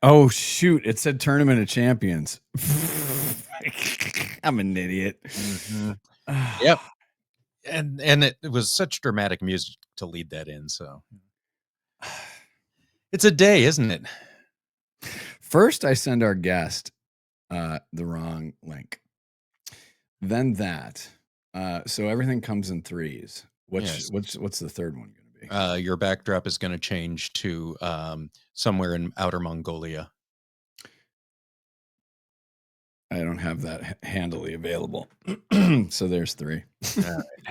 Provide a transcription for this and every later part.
Oh, shoot. It said Tournament of Champions. I'm an idiot. Yep. And it was such dramatic music to lead that in. So it's a day, isn't it? First, I send our guest the wrong link. Then that. So everything comes in threes. What's the third one going to be? Your backdrop is going to change to somewhere in outer Mongolia. I don't have that handily available. So there's three.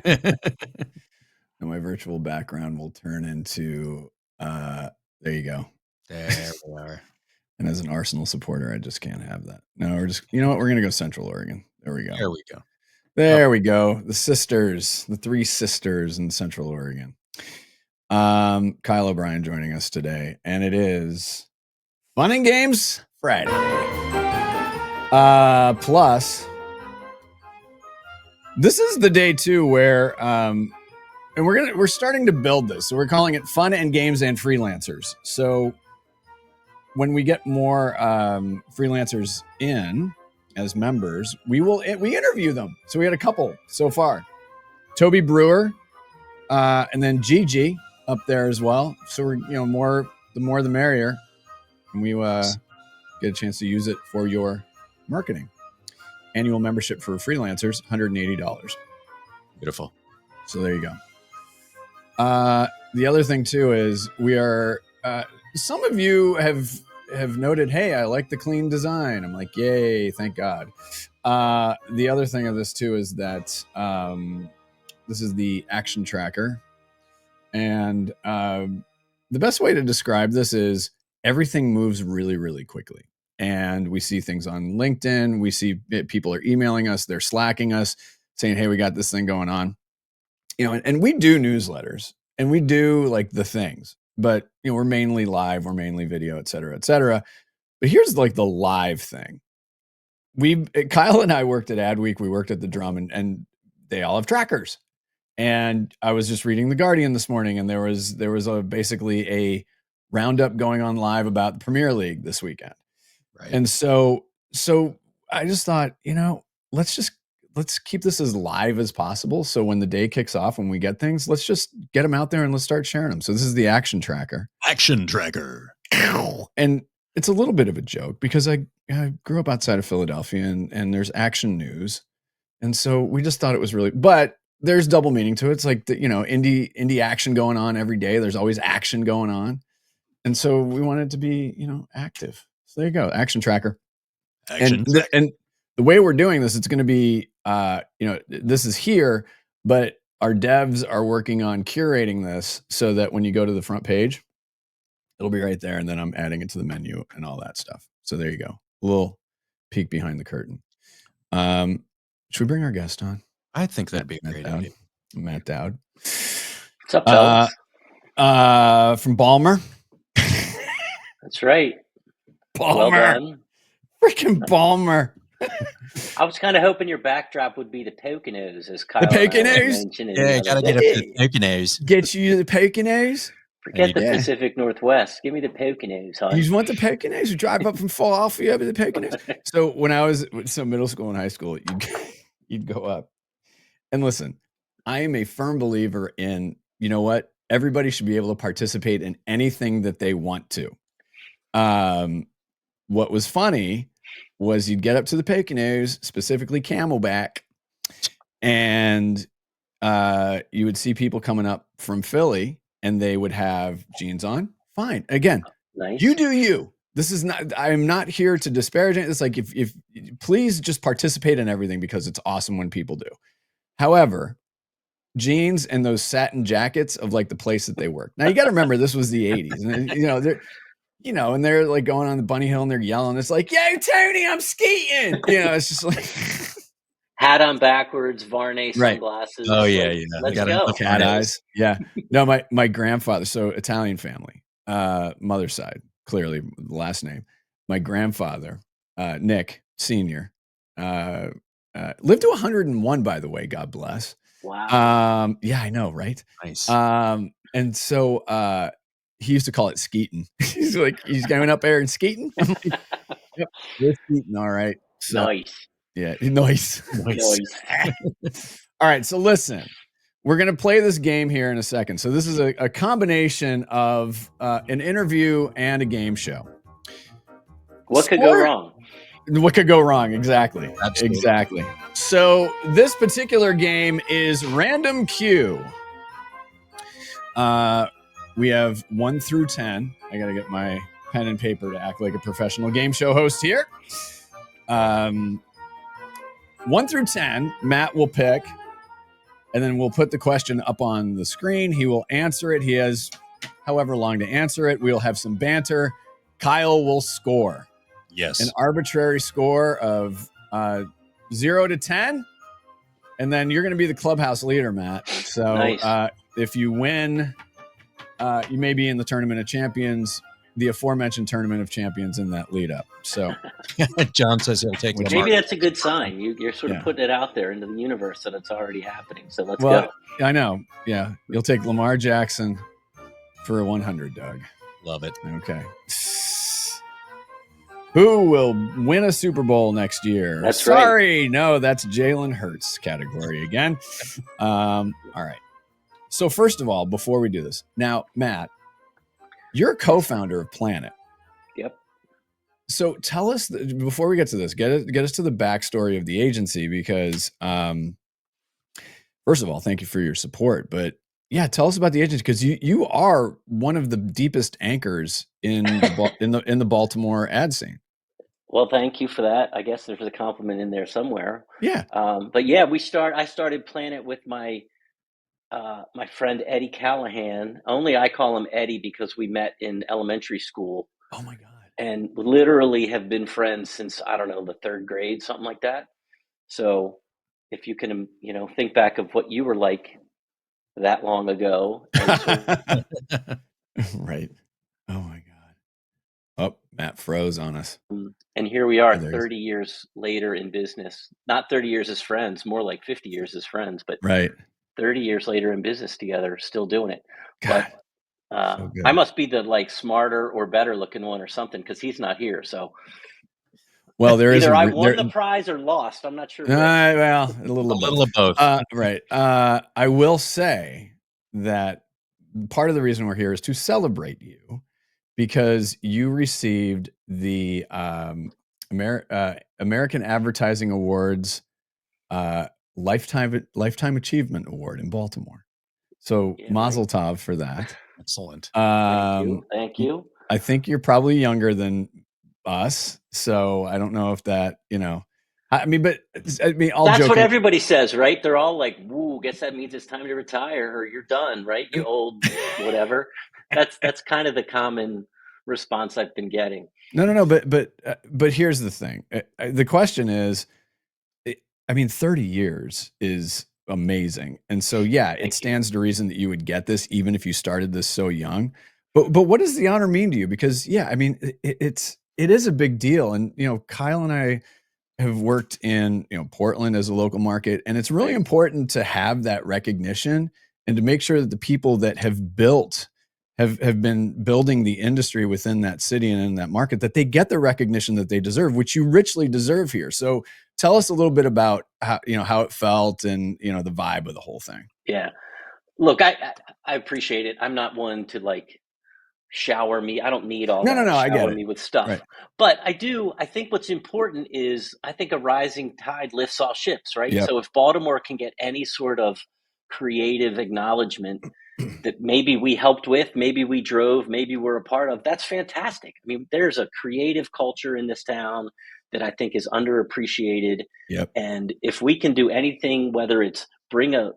And my virtual background will turn into there you go. There we are. And as an Arsenal supporter, I just can't have that. No, we're just, you know what? We're going to go Central Oregon. There we go. There we go. There we go. The sisters, the three sisters in Central Oregon. Kyle O'Brien joining us today. And it is Fun and Games Friday. Plus, this is the day too where and we're starting to build this. So we're calling it Fun and Games and Freelancers. So when we get more freelancers in as members, we interview them. So we had a couple so far. Toby Brewer, and then Gigi up there as well. So we're the more the merrier, and we get a chance to use it for your marketing. Annual membership for freelancers, $180. Beautiful. So there you go. The other thing too is we are. Some of you have noted, hey, I like the clean design. I'm like, yay, thank God. The other thing of this too is that this is the action tracker. And the best way to describe this is everything moves really, really quickly. And we see things on LinkedIn. We see people are emailing us. They're Slacking us saying, hey, we got this thing going on. And we do newsletters and we do like the things, but we're mainly live, we're mainly video, et cetera, et cetera. But here's like the live thing. Kyle and I worked at Adweek. We worked at the Drum and they all have trackers. And I was just reading The Guardian this morning, and there was basically a roundup going on live about the Premier League this weekend. Right. And so I just thought, let's keep this as live as possible. So when the day kicks off, when we get things, let's just get them out there and let's start sharing them. So this is the action tracker. Action tracker. And it's a little bit of a joke because I grew up outside of Philadelphia and there's action news. And so we just thought it was really, but there's double meaning to it. It's like, indie action going on every day. There's always action going on. And so we wanted to be, active. So there you go. Action tracker. And the way we're doing this, it's going to be, this is here, but our devs are working on curating this so that when you go to the front page, it'll be right there. And then I'm adding it to the menu and all that stuff. So there you go. A little peek behind the curtain. Should we bring our guest on? I think that'd be a great idea. Matt Doud. What's up, fellas? From Baltimore. That's right. Baltimore. Well done. Freaking Baltimore. I was kind of hoping your backdrop would be the Poconos, as Kyle mentioned. Yeah, gotta get up to the Poconos. Get you the Poconos. Forget the Pacific Northwest. Give me the Poconos, huh? You want the Poconos? You drive up from Philadelphia to the Poconos. So when I was middle school and high school, you'd go up. And listen, I am a firm believer in, what? Everybody should be able to participate in anything that they want to. What was funny was you'd get up to the Poconos, specifically Camelback, and you would see people coming up from Philly and they would have jeans on. Fine. Again, nice. You do you. This is not, I'm not here to disparage it. It's like, if please just participate in everything because it's awesome when people do. However, jeans and those satin jackets of like the place that they work. Now you got to remember this was the 80s and and they're like going on the bunny hill and they're yelling. It's like, yo, Tony, I'm skating. It's just like hat on backwards, Varney sunglasses. Right. Oh yeah. Let's go. Cat eyes. Yeah. No, my grandfather, so Italian family, mother's side, clearly the last name. My grandfather, Nick Sr., lived to 101, by the way, God bless. Wow. Yeah, I know, right? Nice. And so he used to call it skeeting. He's like, he's going up there and skeeting. I'm like, yep, we're skeeting, all right. So Nice. yeah, nice. Nice. All right, so listen, we're going to play this game here in a second. So this is a combination of an interview and a game show. What could go wrong? What could go wrong? Exactly. Absolutely. Exactly. So this particular game is random Q. We have 1 through 10. I got to get my pen and paper to act like a professional game show host here. 1 through 10, Matt will pick, and then we'll put the question up on the screen. He will answer it. He has however long to answer it. We'll have some banter. Kyle will score. Yes. An arbitrary score of 0 to 10. And then you're going to be the clubhouse leader, Matt. So Nice. If you win, you may be in the Tournament of Champions, the aforementioned Tournament of Champions in that lead up. So John says he'll take Lamar. Maybe that's a good sign. You're sort of putting it out there into the universe that it's already happening. So let's go. I know. Yeah. You'll take Lamar Jackson for a 100, Doug. Love it. Okay. Who will win a Super Bowl next year? That's Sorry. Right. No, that's Jalen Hurts category again. All right. So first of all, before we do this, now, Matt, you're a co-founder of Planit. Yep. So tell us, before we get to this, get us to the backstory of the agency, because first of all, thank you for your support. But yeah, tell us about the agency, because you are one of the deepest anchors in the Baltimore ad scene. Well, thank you for that. I guess there's a compliment in there somewhere. Yeah. But yeah, I started Planit with my friend Eddie Callahan. Only I call him Eddie because we met in elementary school. Oh my God. And literally have been friends since, I don't know, the 3rd grade, something like that. So if you can, think back of what you were like that long ago. Right. Oh my God. Oh, Matt froze on us. And here we are 30 years later in business. Not 30 years as friends, more like 50 years as friends, but right. 30 years later in business together, still doing it. God, but so good. I must be the smarter or better looking one or something, because he's not here. So well, there is either I won the prize or lost. I'm not sure. Well, a little of both. Right. I will say that part of the reason we're here is to celebrate you, because you received the American Advertising Awards Lifetime Achievement Award in Baltimore. So Mazel Tov for that. Excellent. Thank you. I think you're probably younger than us, so I don't know if that, I mean, that's what everybody says, right? They're all like, "Woo, guess that means it's time to retire, or you're done, right? You old whatever." That's kind of the common response I've been getting. No, but here's the thing. The question is, 30 years is amazing, and so it stands to reason that you would get this, even if you started this so young. But what does the honor mean to you? Because it is a big deal, and Kyle and I have worked in Portland as a local market, and it's really important to have that recognition and to make sure that the people that have been building the industry within that city and in that market, that they get the recognition that they deserve, which you richly deserve here. So tell us a little bit about how it felt and the vibe of the whole thing. Yeah, look, I appreciate it. I'm not one to shower me. I don't need all that. No, I get shower it. me with stuff. Right. But I think what's important is, I think a rising tide lifts all ships, right? Yep. So if Baltimore can get any sort of creative acknowledgement that maybe we helped with, maybe we drove, maybe we're a part of, that's fantastic. I mean, there's a creative culture in this town that I think is underappreciated. Yep. And if we can do anything, whether it's bring a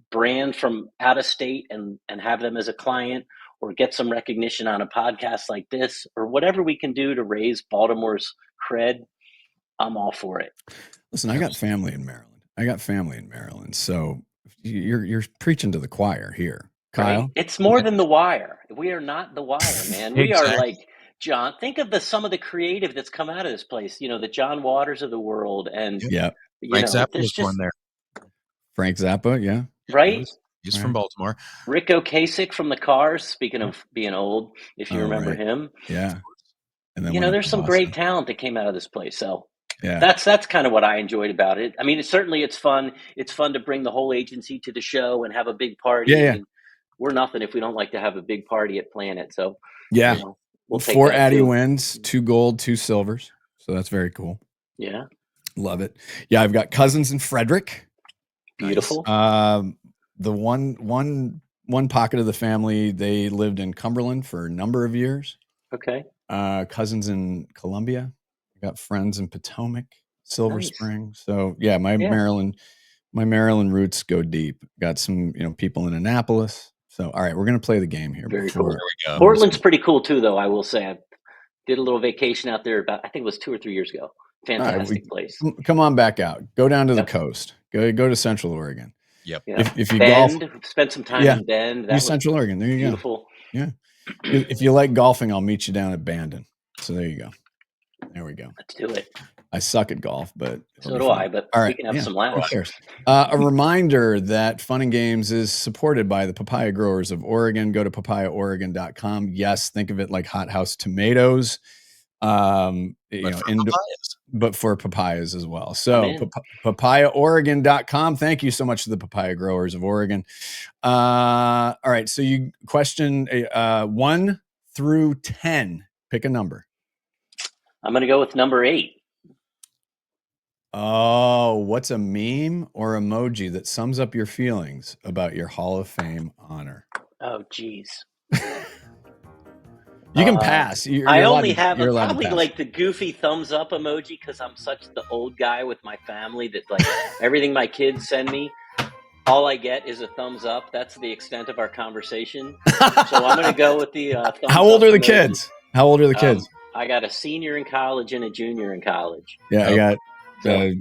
brand from out of state and have them as a client, or get some recognition on a podcast like this, or whatever we can do to raise Baltimore's cred, I'm all for it. Listen, I got family in Maryland. So you're preaching to the choir here, Kyle. Right? It's more than The Wire. We are not The Wire, man. We are like, John, think of some of the creative that's come out of this place, the John Waters of the world. And Frank Zappa was born there. Frank Zappa, yeah. Right? He's from Baltimore. Rick Ocasek from the Cars. Speaking of being old, if you remember him, yeah. And then there's some great talent that came out of this place. So yeah, that's kind of what I enjoyed about it. I mean, it's fun. It's fun to bring the whole agency to the show and have a big party. Yeah, I mean, we're nothing if we don't like to have a big party at Planit. So yeah. We'll take 4 that Addy too. wins, 2 gold, 2 silvers. So that's very cool. Yeah. Love it. Yeah, I've got cousins in Frederick. Beautiful. Nice. The one pocket of the family, they lived in Cumberland for a number of years. Okay. Cousins in Columbia. I got friends in Potomac, Silver Spring. So yeah, my Maryland roots go deep. Got some, people in Annapolis. So all right, we're gonna play the game here. Very cool. There we go. Portland's pretty cool too, though. I will say, I did a little vacation out there I think it was 2 or 3 years ago. Fantastic place. Come on back out. Go down to the coast. Go to Central Oregon. Yep. If you Bend, golf, spend some time in Bend. That was Central Oregon. There you beautiful. Go. Yeah. If you like golfing, I'll meet you down at Bandon. So there you go. There we go. Let's do it. I suck at golf, but so do I. But we can have some laughs. A reminder that Fun and Games is supported by the papaya growers of Oregon. Go to papayaoregon.com. Yes, think of it like hothouse tomatoes. But for papayas as well. So papayaoregon.com. Thank you so much to the papaya growers of Oregon. All right. So you question 1 through 10. Pick a number. I'm going to go with number 8. Oh, what's a meme or emoji that sums up your feelings about your Hall of Fame honor? Oh, geez. You can pass. I only have probably like the goofy thumbs up emoji because I'm such the old guy with my family that like everything my kids send me, all I get is a thumbs up. That's the extent of our conversation. So I'm going to go with the thumbs up. How old are the kids? How old are the kids? I got a senior in college and a junior in college. Yeah, I got a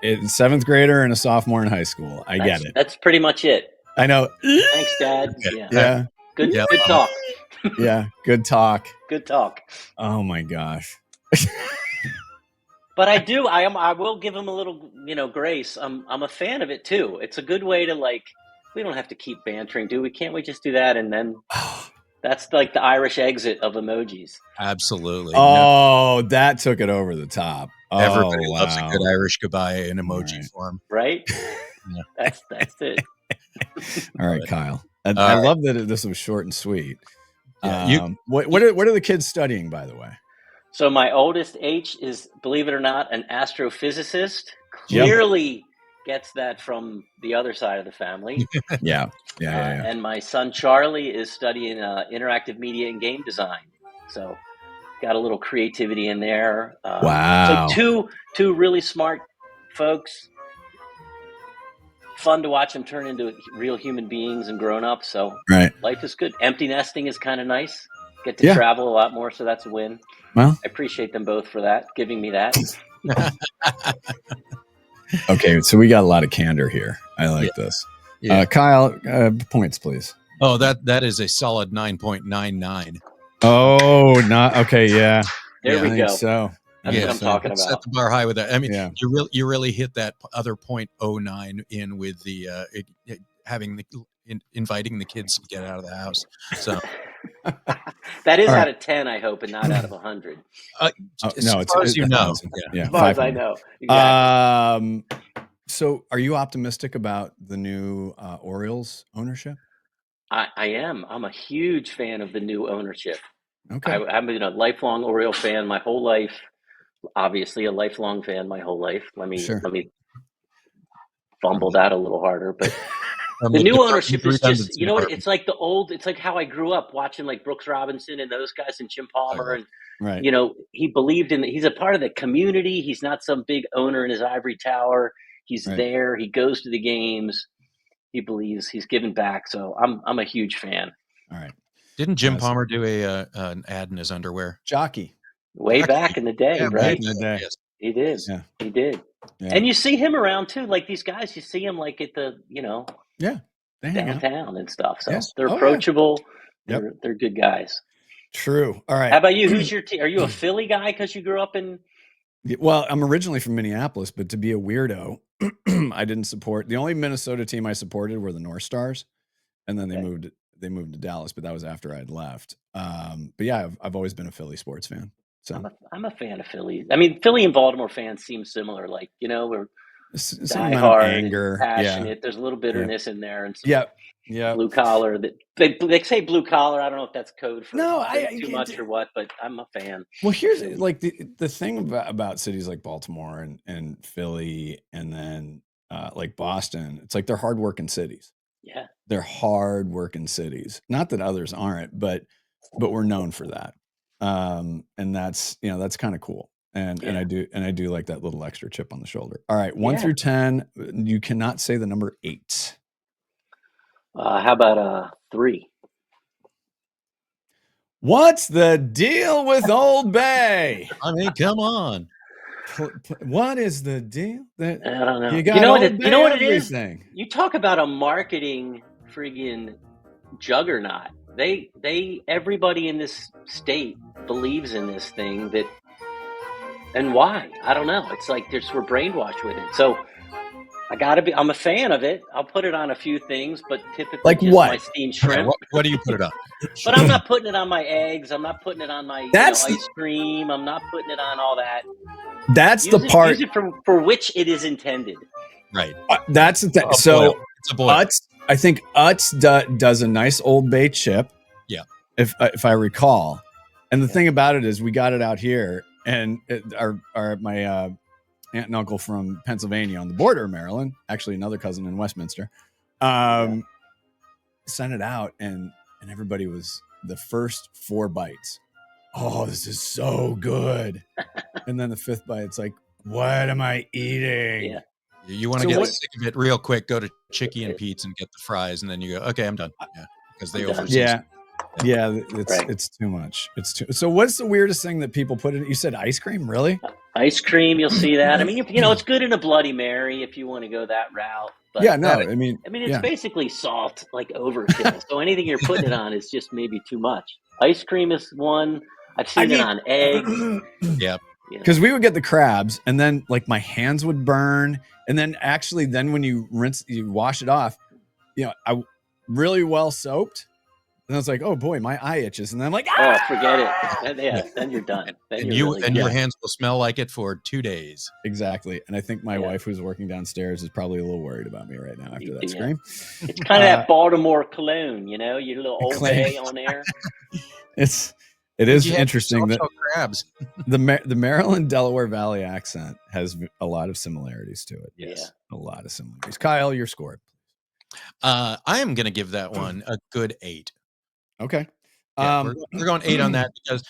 7th grader and a sophomore in high school. I get it. That's pretty much it. I know. Thanks, Dad. Yeah. Good talk. Yeah, good talk. Good talk. Oh my gosh. But I will give him a little, grace. I'm a fan of it too. It's a good way to we don't have to keep bantering, do we? Can't we just do that? And then that's like the Irish exit of emojis. Absolutely. Oh, that took it over the top. Everybody loves a good Irish goodbye in emoji form. Right? That's it. All right, Kyle. I love that this was short and sweet. Yeah, what are the kids studying, by the way? So my oldest H is, believe it or not, an astrophysicist. Clearly gets that from the other side of the family. Yeah. And my son Charlie is studying interactive media and game design. So got a little creativity in there. Wow. So two really smart folks. Fun to watch them turn into real human beings and grown up. So life is good. Empty nesting is kind of nice. Get to travel a lot more, so that's a win. Well, I appreciate them both for that, giving me that. Okay, so we got a lot of candor here. I like this. Yeah. Kyle, points, please. Oh, that is a solid 9.99. Oh, not okay. Yeah, there we go. So. That's what I'm talking about. Set the bar high with that. I mean, you really hit that other 0.09 in with the inviting the kids to get out of the house. So that is out of 10, I hope, and not out of 100. No, as far as you know. As far as I know. Exactly. So are you optimistic about the new Orioles ownership? I am. I'm a huge fan of the new ownership. Okay. I've been a lifelong Oriole fan my whole life. Obviously a lifelong fan my whole life. Let me fumble that a little harder, but the new ownership is just, it's like it's like how I grew up watching like Brooks Robinson and those guys and Jim Palmer. And, he believed he's a part of the community. He's not some big owner in his ivory tower. He's there. He goes to the games. He believes he's giving back. So I'm a huge fan. All right. Didn't Jim Palmer do an ad in his underwear? Jockey. Way back in the day, right? Back in the day. He did. Yeah. He did. Yeah. And you see him around too, like these guys. You see him like at the, downtown and stuff. So they're approachable. Yeah. They're good guys. True. All right. How about you? Who's your team? Are you a Philly guy because you grew up in? Well, I'm originally from Minneapolis, but to be a weirdo, I didn't support. The only Minnesota team I supported were the North Stars. and then they moved to Dallas, but that was after I had left. But yeah, I've always been a Philly sports fan. So I'm a fan of Philly. I mean, Philly and Baltimore fans seem similar. Like, we're some amount of diehard and anger. passionate. There's a little Yeah. bitterness in there and some Yeah. blue collar. That they say blue collar. I don't know if that's code for too much or what, but I'm a fan. Well, here's like the thing about cities like Baltimore and Philly, and then like Boston. It's like they're hardworking cities. Yeah, they're hardworking cities. Not that others aren't, but we're known for that. And that's kind of cool. And I do like that little extra chip on the shoulder. All right, 1 through 10. You cannot say the number 8. How about 3? What's the deal with Old Bay? I mean, come on. What is the deal? I don't know. You got you know what it is? everything. You talk about a marketing friggin' juggernaut. Everybody in this state believes in this thing and why? I don't know. It's like we're brainwashed with it. So I'm a fan of it. I'll put it on a few things, but typically like just what? my steamed shrimp. What do you put it on? But I'm not putting it on my eggs. I'm not putting it on my ice cream. I'm not putting it on all that. That's the part. Use it for which it is intended. Right. That's the thing. It's a boil. Utz, I think Utz does a nice Old Bay chip. Yeah. If I recall. And the thing about it is we got it out here, and my aunt and uncle from Pennsylvania on the border of Maryland, actually another cousin in Westminster, sent it out, and everybody was the first 4 bites. Oh, this is so good. And then the 5th bite, it's like, what am I eating? Yeah. You want to get sick of it real quick, go to Chicky and Pete's and get the fries, and then you go, okay, I'm done. Yeah, because they overseason. Yeah, it's too much. So what's the weirdest thing that people put in? You said ice cream, really? Ice cream, you'll see that. I mean, it's good in a Bloody Mary if you want to go that route. But I mean, it's basically salt, like overkill. So anything you're putting it on is just maybe too much. Ice cream is one. I've seen it on eggs. Yep. Because we would get the crabs, and then like my hands would burn, and then when you wash it off, I really well soaped. And I was like, oh boy, my eye itches. And then I'm like, oh, forget it. Then you're done. Your hands will smell like it for 2 days. Exactly. And I think my wife, who's working downstairs, is probably a little worried about me right now after that scream. It's kind of that Baltimore cologne, your little Old Bay on there. It is interesting that crabs. the Maryland Delaware Valley accent has a lot of similarities to it. Yes. A lot of similarities. Kyle, your score. I am going to give that one a good 8. Okay. Yeah, we're going 8 on that because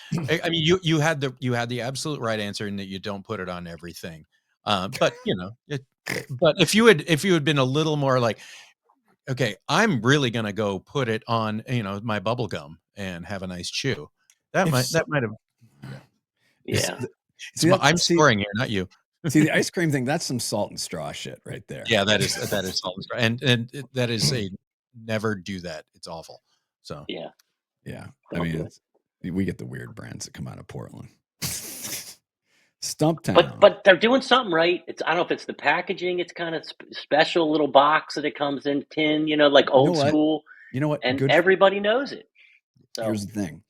I mean you had the absolute right answer in that you don't put it on everything. But but if you had been a little more like, okay, I'm really going to go put it on, my bubble gum and have a nice chew. That might have. Yeah. I'm scoring here, not you. See, the ice cream thing, that's some salt and straw shit right there. Yeah, that is salt and straw. And that is never do that. It's awful. So yeah. I mean, we get the weird brands that come out of Portland. Stumptown. But they're doing something right. I don't know if it's the packaging. It's kind of special little box that it comes in tin, like old school. You know what? And everybody knows it. So. Here's the thing.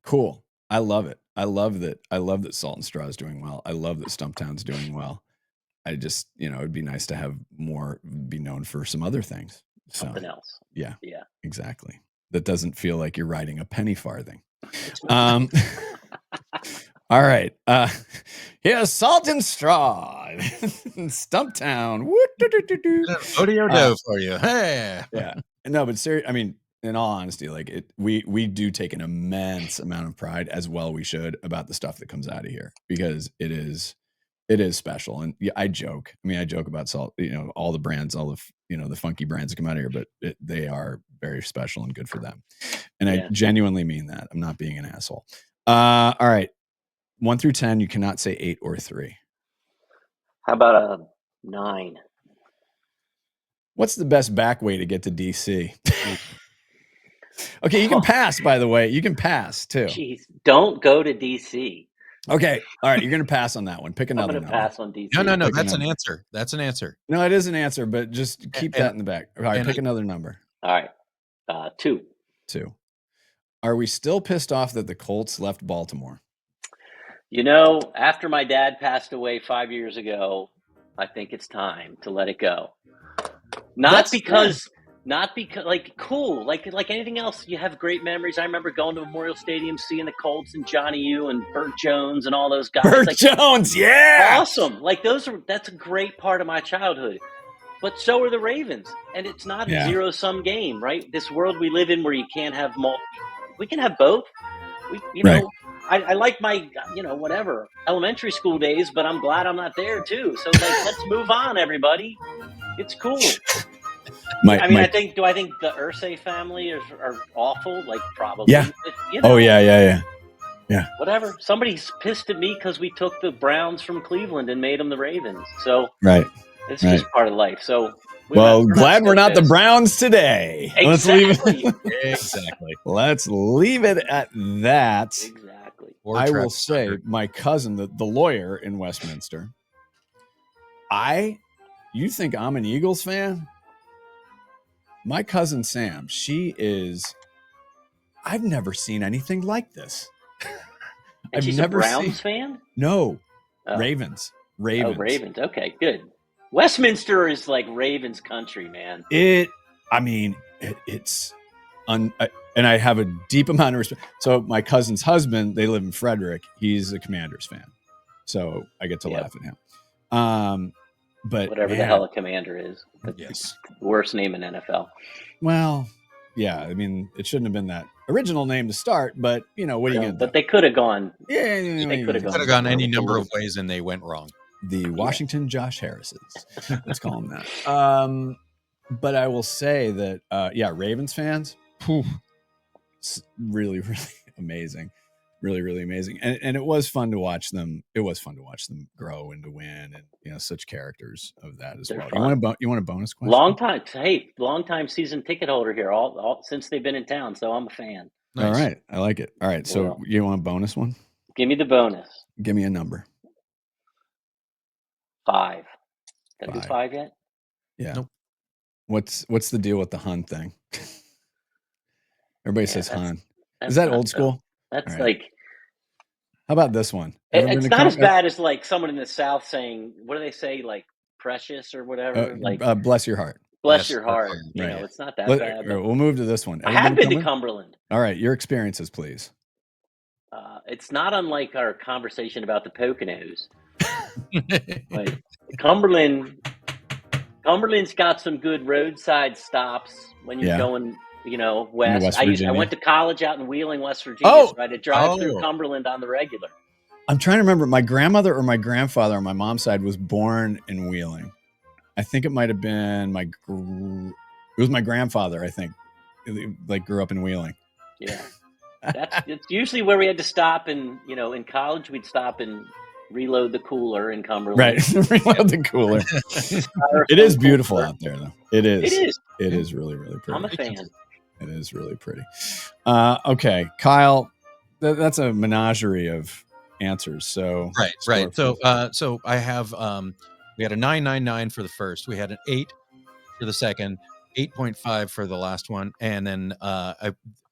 Cool. I love it. I love that Salt and Straw is doing well. I love that Stumptown's doing well. I just, it'd be nice to have more be known for some other things. Something else. Yeah. Exactly. That doesn't feel like you're riding a penny farthing. All right. Here's Salt and Straw. Stumptown. Odio for you. Hey. Yeah. No, but seriously, I mean, in all honesty, like we do take an immense amount of pride, as well we should, about the stuff that comes out of here, because it is special. And I joke about salt, all the brands, all of, the funky brands that come out of here, but they are very special and good for them. And I genuinely mean that. I'm not being an asshole. All right. 1 through 10, you cannot say 8 or 3. How about a 9? What's the best back way to get to DC? Okay, you can pass, by the way. You can pass, too. Jeez, don't go to DC. Okay, all right, you're going to pass on that one. Pick another number. I'm going to pass on DC. No, that's an answer. That's an answer. No, it is an answer, but just keep that in the back. All right, pick another number. All right, 2. Are we still pissed off that the Colts left Baltimore? After my dad passed away 5 years ago, I think it's time to let it go. Not because cool, like anything else, you have great memories. I remember going to Memorial Stadium, seeing the Colts and Johnny U and Burt Jones and all those guys. Burt Jones, yeah, awesome. That's a great part of my childhood. But so are the Ravens, and it's not a zero-sum game, right? This world we live in, where you can't have we can have both. Right. I like my whatever elementary school days, but I'm glad I'm not there too. So let's move on, everybody. It's cool. I think the Irsay family are awful? Probably. Yeah. But, oh yeah. Whatever. Somebody's pissed at me because we took the Browns from Cleveland and made them the Ravens. So right. It's just part of life. So glad we're not the Browns today. Exactly. Let's leave it at that. Exactly. I will say, my cousin, the lawyer in Westminster, you think I'm an Eagles fan? My cousin Sam, I've never seen anything like this. And she's a Browns fan? No. Ravens. Oh, Ravens. Okay, good. Westminster is like Ravens country, man. And I have a deep amount of respect. So my cousin's husband, they live in Frederick. He's a Commanders fan. So I get to laugh at him. But whatever the hell a Commander is. Yes. Worst name in NFL. Well, yeah. It shouldn't have been that original name to start, but what are you going to do? But they could have gone. Yeah, they could have gone any number of ways, and they went wrong. The Washington Josh Harrises. Let's call them that. But I will say that, Ravens fans, really, really amazing. Really, really amazing. And it was fun to watch them. It was fun to watch them grow and to win, and such characters of that as well. You want a bonus question? Long time season ticket holder here, all since they've been in town, so I'm a fan. Nice. All right. I like it. All right. So you want a bonus one? Give me the bonus. Give me a number. 5. Did I do 5 yet? Yeah. Nope. What's the deal with the Hun thing? Everybody says Hun. Is that old school? That's right. How about this one? It's not as bad as someone in the South saying, what do they say, precious or whatever? Bless your heart. Bless your heart. Right. It's not that bad. We'll move to this one. I have been to Cumberland. All right. Your experiences, please. It's not unlike our conversation about the Poconos. Cumberland's got some good roadside stops when you're going, west. I went to college out in Wheeling, West Virginia. So I had to drive through Cumberland on the regular. I'm trying to remember. My grandmother or my grandfather on my mom's side was born in Wheeling. I think it might have been it was my grandfather. I think, grew up in Wheeling. Yeah, it's usually where we had to stop. And in college, we'd stop and reload the cooler in Cumberland. Right, reload the cooler. It is beautiful out there, though. It is. It is really, really pretty. I'm a fan. It is really pretty. Okay, Kyle, that's a menagerie of answers. So right. So I have we had a 999 for the first. We had an 8 for the second, 8.5 for the last one, and then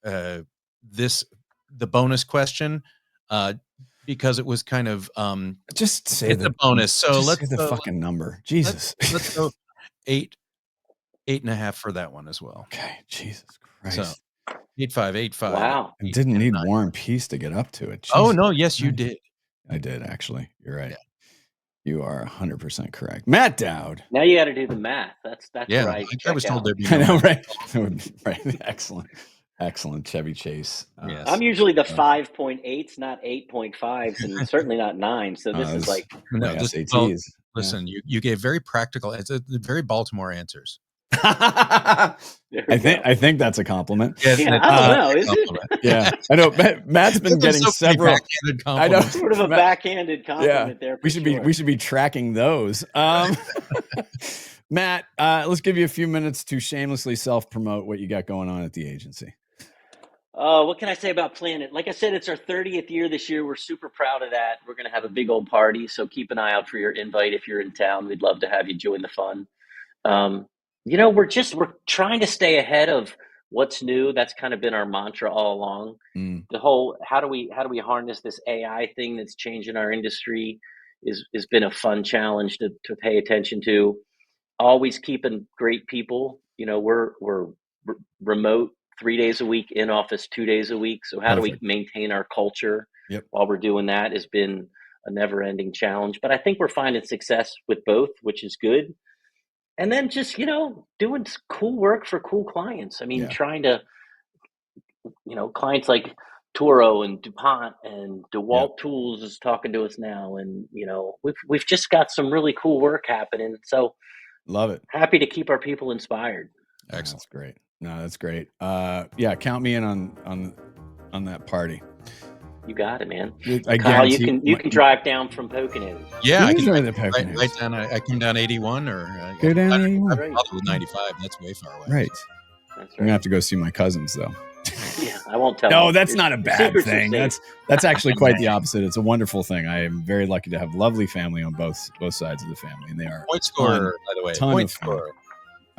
the bonus question. Because it was kind of just say the bonus. So let's say the fucking number. Jesus. Let's go 8.5 for that one as well. Okay. Jesus Christ. So 8.5. Wow. I didn't need War and Peace to get up to it. Jesus. Oh no, yes, you did. I did actually. You're right. Yeah. You are 100% correct. Matt Doud. Now you got to do the math. That's right. I was told there'd be I know, right? Right. Excellent, Chevy Chase. Yes. I'm usually the 5.8s, not 8.5s, and certainly not 9. So this is SATs. Listen, you gave very practical. It's very Baltimore answers. I think that's a compliment. Yeah, I don't know. Is it? Yeah, I know. Matt's been getting several. I know, sort of a backhanded compliment there. We should be tracking those. Matt, let's give you a few minutes to shamelessly self-promote what you got going on at the agency. What can I say about Planit? Like I said, it's our 30th year this year. We're super proud of that. We're going to have a big old party, so keep an eye out for your invite if you're in town. We'd love to have you join the fun. We're trying to stay ahead of what's new. That's kind of been our mantra all along. Mm, The whole how do we harness this AI thing that's changing our industry is been a fun challenge to pay attention to. Always keeping great people. You know, we're remote 3 days a week, in office 2 days a week. So how do we perfect. maintain our culture Yep. while we're doing that has been a never ending challenge. But I think we're finding success with both, which is good. And then just, doing cool work for cool clients. I mean, Yeah. trying to, clients like Toro and DuPont and Yep. DeWalt Tools is talking to us now. And, we've just got some really cool work happening. So Love it. happy to keep our people inspired. Excellent. That's great. No, that's great. Yeah, count me in on that party. You got it, man. I Kyle, you guarantee can drive down from Poconos. Yeah, I Who's can over the right Poconos? down. I come down 81 or Go down I'd 81. rather with 95. That's way far away. Right. That's I'm gonna right. have to go see my cousins though. Yeah, I won't tell. No, them. that's Your not a bad secrets are thing. safe. That's actually quite the opposite. It's a wonderful thing. I am very lucky to have lovely family on both sides of the family, and they are Point scorer, by the way. ton Point of fun. scorer.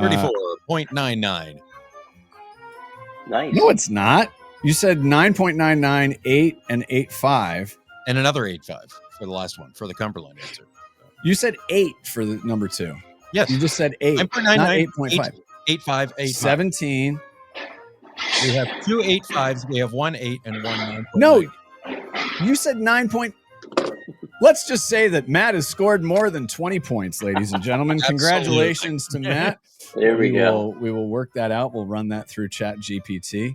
34.99. Nice. No, it's not. You said 9.99, 8, and 8.5. And another 8.5 for the last one, for the Cumberland answer. You said 8 for the number 2. Yes. You just said 8, 9.99, not 8.5. 8.5, 8.5. 17. We have 2 8.5s. We have 1 8 and 1 9. No, you said 9 point. Let's just say that Matt has scored more than 20 points, ladies and gentlemen. Congratulations to Matt. There we go. We will work that out. We'll run that through Chat GPT.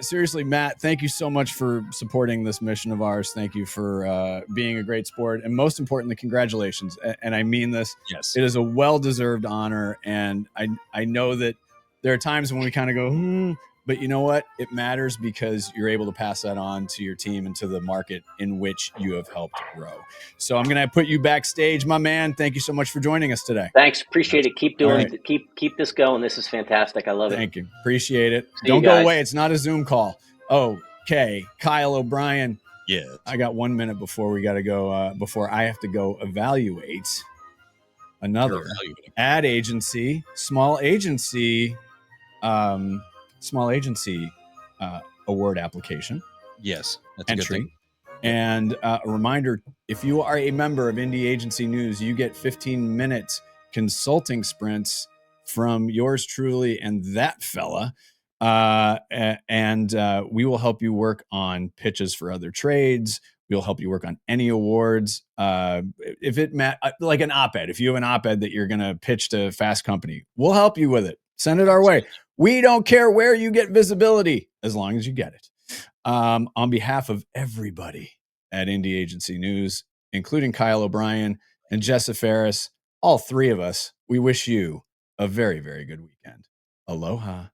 Seriously, Matt, thank you so much for supporting this mission of ours. Thank you for being a great sport. And most importantly, congratulations. And I mean this. Yes. It is a well-deserved honor. And I know that there are times when we kind of go, but you know what? It matters because you're able to pass that on to your team and to the market in which you have helped grow. So I'm going to put you backstage, my man. Thank you so much for joining us today. Thanks. Appreciate it. Keep doing right. keep this going. This is fantastic. I love it. Thank you. Appreciate it. See Don't you go guys. away. It's not a Zoom call. Okay. Kyle O'Brien. Yeah. I got 1 minute before we got to go, before I have to go evaluate another ad agency, small agency award application. Yes. That's a entry. good thing. And a reminder, if you are a member of Indie Agency News, you get 15-minute consulting sprints from yours truly and that fella. And we will help you work on pitches for other trades. We'll help you work on any awards. If it like an op-ed, if you have an op-ed that you're going to pitch to Fast Company, we'll help you with it. Send it our way. We don't care where you get visibility as long as you get it. On behalf of everybody at Indie Agency News, including Kyle O'Brien and Jessa Ferris, all three of us, we wish you a very, very good weekend. Aloha.